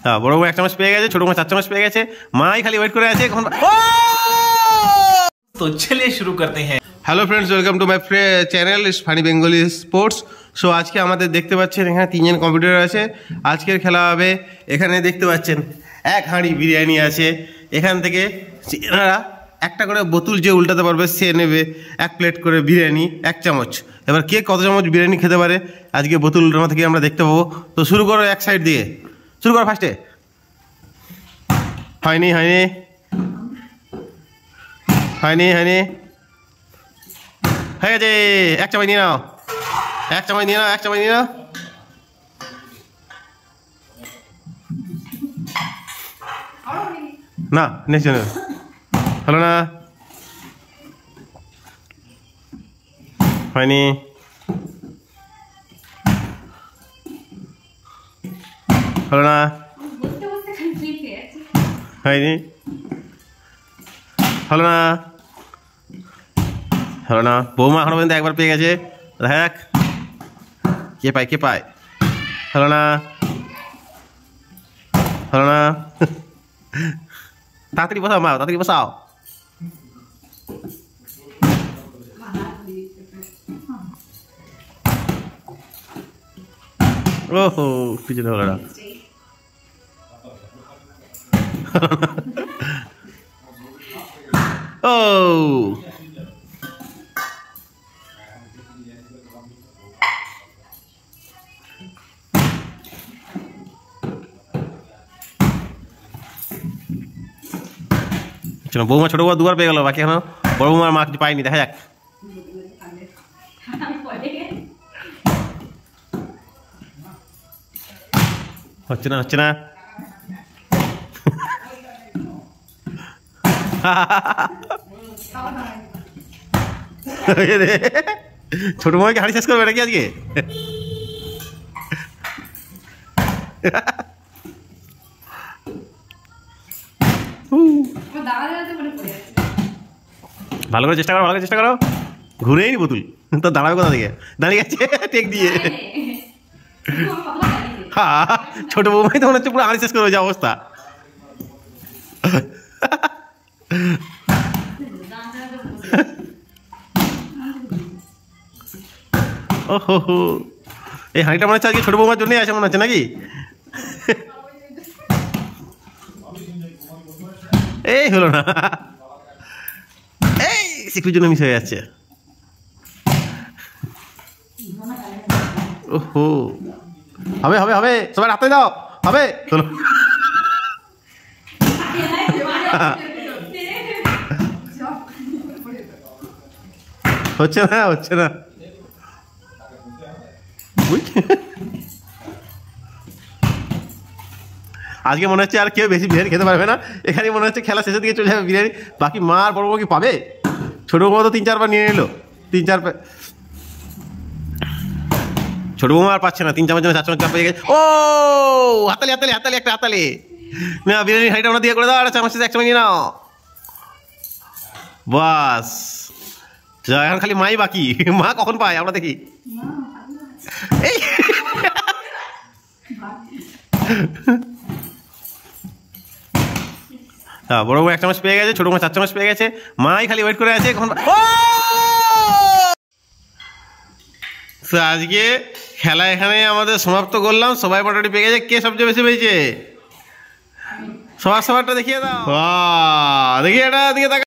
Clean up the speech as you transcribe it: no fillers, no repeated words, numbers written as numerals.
হ্যাঁ, বড় বউ 1 চামচ পেয়ে গেছে, ছোট বউ 4 চামচ পেয়ে গেছে। মাই খালি ওয়েট করে আছে এখন। तो चलिए शुरू करते हैं। Hello friends, welcome to my channel is funny Bengali sports. So আজকে আমাদের দেখতে পাচ্ছেন এখানে 3 জন কম্পিউটার আছে। আজকের খেলা হবে, এখানে দেখতে পাচ্ছেন 1 হাঁড়ি বিরিয়ানি আছে। এখান থেকে এনারা একটা করে বোতল যে উল্টাতে পারবে সে নেবে 1 প্লেট করে বিরিয়ানি 1 চামচ। এবার কে কত চামচ বিরিয়ানি খেতে পারে আজকে বোতল উল্টানো থেকে আমরা দেখতে পাবো। তো শুরু করো এক সাইড দিয়ে, শুরু করো ফার্স্টে। হয়নি হয়নি হয়নি হয়নি হয়ে গেছে। 1 চামচ নিয়ে নাও, 1 চামচ নিয়ে নাও, 1 চামচ নিয়ে নাও। না নেক্সট জন হলো না, হয়নি হলো না, হয়নি হলো না, হলো না। বৌমা এখনো পর্যন্ত একবার পেয়ে গেছে, দেখ কে পায় কে পায়। হলো না হলো না। তাড়াতাড়ি বসাও মা, তাড়াতাড়ি বসাও। ওহো পিছনে হলো না। ও বৌমা ছোট বৌমা 2বার পেয়ে গেল, বাকি এখন বড় বৌমার মা কিছু পাইনি, দেখা যাক। হচ্ছে না হচ্ছে না। ছোট বৌমাকে হাঁড়ি শেষ করবে নাকি আজকে? ভালো করে চেষ্টা করো, ভালো করে চেষ্টা করো। ঘুরেই নি বোতল, তো দাঁড়াবে কোথা থেকে? দাঁড়িয়ে গেছে টেক দিয়ে। হ্যাঁ, ছোট বৌমাই তো মনে হচ্ছে পুরো হাঁড়ি শেষ করবে, যা অবস্থা। ও হো হো, এই হাঁড়িটা মনে হচ্ছে আজকে ছোট বৌমার জন্যই আছে মনে হচ্ছে নাকি? এই হলো না, এই শিখুর জন্য মিস হয়ে যাচ্ছে। ওহো, হবে হবে হবে, সবাই হাতে দাও, হবে। চলো, হচ্ছে না হচ্ছে না। আজকে মনে হচ্ছে আর কেউ বেশি বিরিয়ানি খেতে পারবে না। এখানে মনে হচ্ছে খেলা শেষের দিকে চলে যাবে বিরিয়ানি। বাকি মা আর বড় বউ কি পাবে? ছোট বৌমা তো 3-4 বার নিয়ে নিল, 3-4। ছোট বৌমা আর পাচ্ছে না, 3 চামচ 4 চামচ পেয়ে গেছে। ও হাতালি হাতালি হাতালি, একটা হাতালি না। বিরিয়ানি হাঁড়িটা ওনা দিয়ে করে দাও, আর চামচ 1 চামচ নিয়ে নাও, বাস। এখন খালি মাই বাকি, মা কখন পায় আমরা দেখি। এই হ্যাঁ, বড় বউ 1 চামচ পেয়ে গেছে, ছোট বউ 4 চামচ পেয়ে গেছে। মাই খালি ওয়েট করে আছে এখন। আজকে খেলা এখানে আমাদের সমাপ্ত করলাম। সবাই মোটামুটি পেয়ে গেছে। কে সবচেয়ে বেশি পেয়েছে? সবার সবারটা দেখিয়ে দাও, দেখি এটা দিকে।